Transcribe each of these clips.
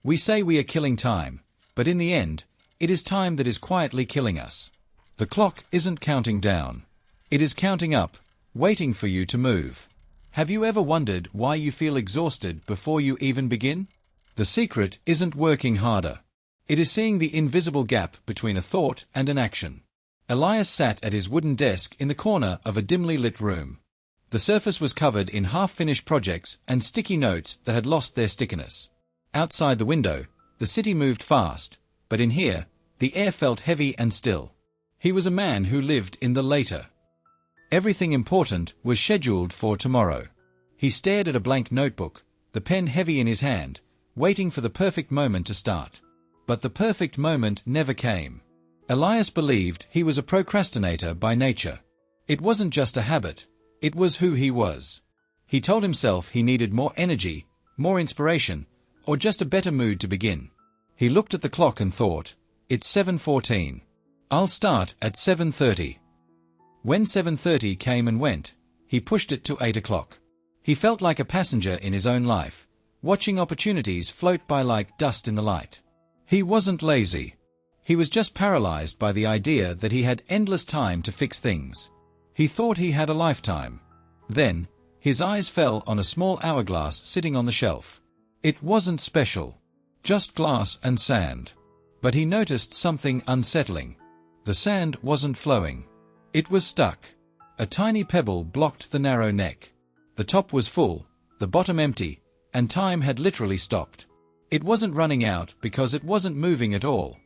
We say we are killing time, but in the end, it is time that is quietly killing us. The clock isn't counting down. It is counting up, waiting for you to move. Have you ever wondered why you feel exhausted before you even begin? The secret isn't working harder. It is seeing the invisible gap between a thought and an action. Elias sat at his wooden desk in the corner of a dimly lit room. The surface was covered in half-finished projects and sticky notes that had lost their stickiness. Outside the window, the city moved fast, but in here, the air felt heavy and still. He was a man who lived in the later. Everything important was scheduled for tomorrow. He stared at a blank notebook, the pen heavy in his hand, waiting for the perfect moment to start. But the perfect moment never came. Elias believed he was a procrastinator by nature. It wasn't just a habit, it was who he was. He told himself he needed more energy, more inspiration, or just a better mood to begin. He looked at the clock and thought, it's 7:14. I'll start at 7:30. When 7:30 came and went, he pushed it to 8 o'clock. He felt like a passenger in his own life, watching opportunities float by like dust in the light. He wasn't lazy. He was just paralyzed by the idea that he had endless time to fix things. He thought he had a lifetime. Then, his eyes fell on a small hourglass sitting on the shelf. It wasn't special, just glass and sand. But he noticed something unsettling. The sand wasn't flowing. It was stuck. A tiny pebble blocked the narrow neck. The top was full, the bottom empty, and time had literally stopped. It wasn't running out because it wasn't moving at all.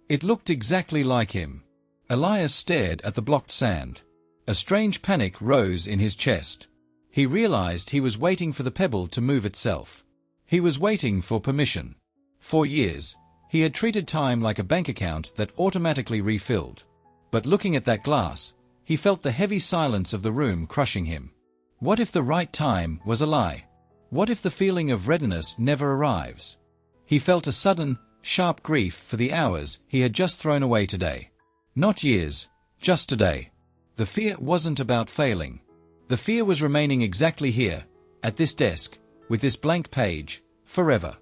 It looked exactly like him. Elias stared at the blocked sand. A strange panic rose in his chest. He realized he was waiting for the pebble to move itself. He was waiting for permission. For years, he had treated time like a bank account that automatically refilled. But looking at that glass, he felt the heavy silence of the room crushing him. What if the right time was a lie? What if the feeling of readiness never arrives? He felt a sudden, sharp grief for the hours he had just thrown away today. Not years, just today. The fear wasn't about failing. The fear was remaining exactly here, at this desk, with this blank page, forever.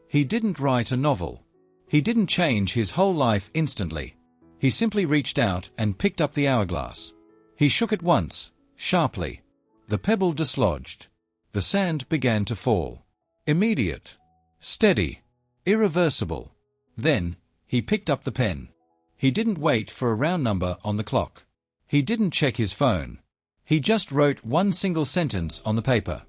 He didn't write a novel. He didn't change his whole life instantly. He simply reached out and picked up the hourglass. He shook it once, sharply. The pebble dislodged. The sand began to fall. Immediate. Steady. Irreversible. Then, he picked up the pen. He didn't wait for a round number on the clock. He didn't check his phone. He just wrote one single sentence on the paper.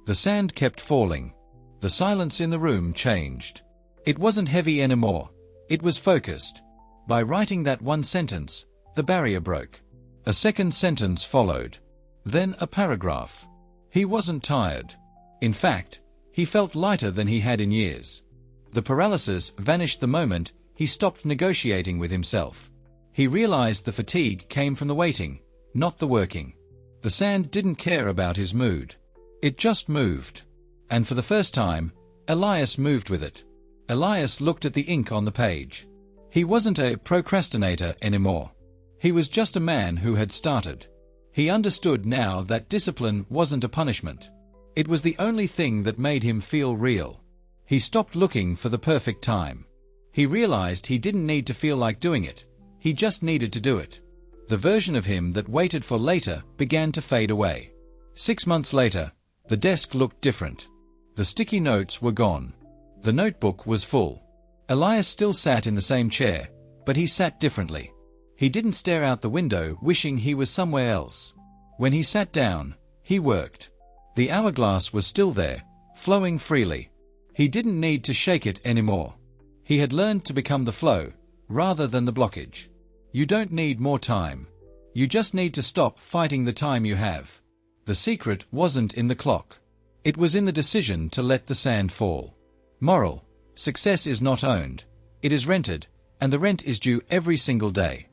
The sand kept falling. The silence in the room changed. It wasn't heavy anymore. It was focused. By writing that one sentence, the barrier broke. A second sentence followed. Then a paragraph. He wasn't tired. In fact, he felt lighter than he had in years. The paralysis vanished the moment he stopped negotiating with himself. He realized the fatigue came from the waiting, not the working. The sand didn't care about his mood. It just moved. And for the first time, Elias moved with it. Elias looked at the ink on the page. He wasn't a procrastinator anymore. He was just a man who had started. He understood now that discipline wasn't a punishment. It was the only thing that made him feel real. He stopped looking for the perfect time. He realized he didn't need to feel like doing it. He just needed to do it. The version of him that waited for later began to fade away. 6 months later, the desk looked different. The sticky notes were gone. The notebook was full. Elias still sat in the same chair, but he sat differently. He didn't stare out the window wishing he was somewhere else. When he sat down, he worked. The hourglass was still there, flowing freely. He didn't need to shake it anymore. He had learned to become the flow, rather than the blockage. You don't need more time. You just need to stop fighting the time you have. The secret wasn't in the clock. It was in the decision to let the sand fall. Moral: success is not owned. It is rented, and the rent is due every single day.